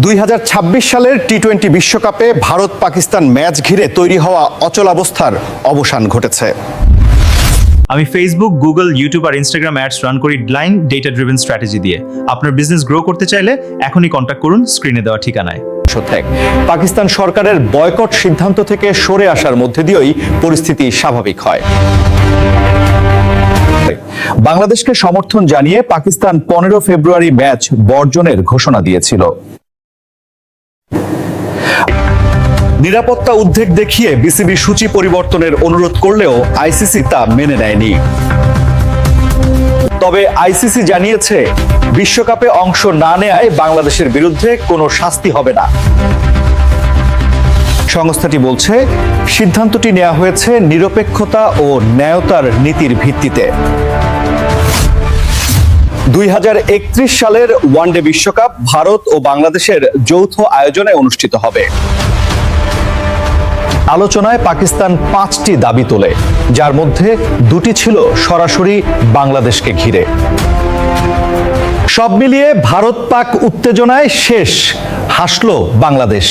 2026 সালের টি-20 বিশ্বকাপে ভারত পাকিস্তান ম্যাচ ঘিরে তৈরি হওয়া অচলাবস্থার অবসান ঘটেছে। আমি ফেসবুক, গুগল, ইউটিউব আর ইনস্টাগ্রাম অ্যাডস রান করি ব্লাইন্ড ডেটা ড্রিভেন স্ট্র্যাটেজি দিয়ে। আপনার বিজনেস গ্রো করতে চাইলে এখনই কন্ট্যাক্ট করুন স্ক্রিনে দেওয়া ঠিকানায়। পাকিস্তান সরকারের বয়কট সিদ্ধান্ত থেকে সরে আসার মধ্যে দিয়েই পরিস্থিতি স্বাভাবিক হয়। বাংলাদেশকে সমর্থন জানিয়ে পাকিস্তান 15 ফেব্রুয়ারি ম্যাচ বর্জনের ঘোষণা দিয়েছিল। নিরাপত্তা উদ্বেগ দেখিয়ে বিসিবি সূচি পরিবর্তনের অনুরোধ করলেও আইসিসি তা মেনে নেয়নি। তবে আইসিসি জানিয়েছে বিশ্বকাপে অংশ না নেয়ায় বাংলাদেশের বিরুদ্ধে কোনো শাস্তি হবে না। সংস্থাটি বলছে সিদ্ধান্তটি নেওয়া হয়েছে নিরপেক্ষতা ও ন্যায়তার নীতির ভিত্তিতে। 2031 সালের ওয়ানডে বিশ্বকাপ ভারত ও বাংলাদেশের যৌথ আয়োজনে অনুষ্ঠিত হবে। আলোচনায় পাকিস্তান 5টি দাবি তোলে, যার মধ্যে 2টি ছিল সরাসরি বাংলাদেশকে ঘিরে। সব মিলিয়ে ভারত পাক উত্তেজনায় শেষ, হাসল বাংলাদেশ।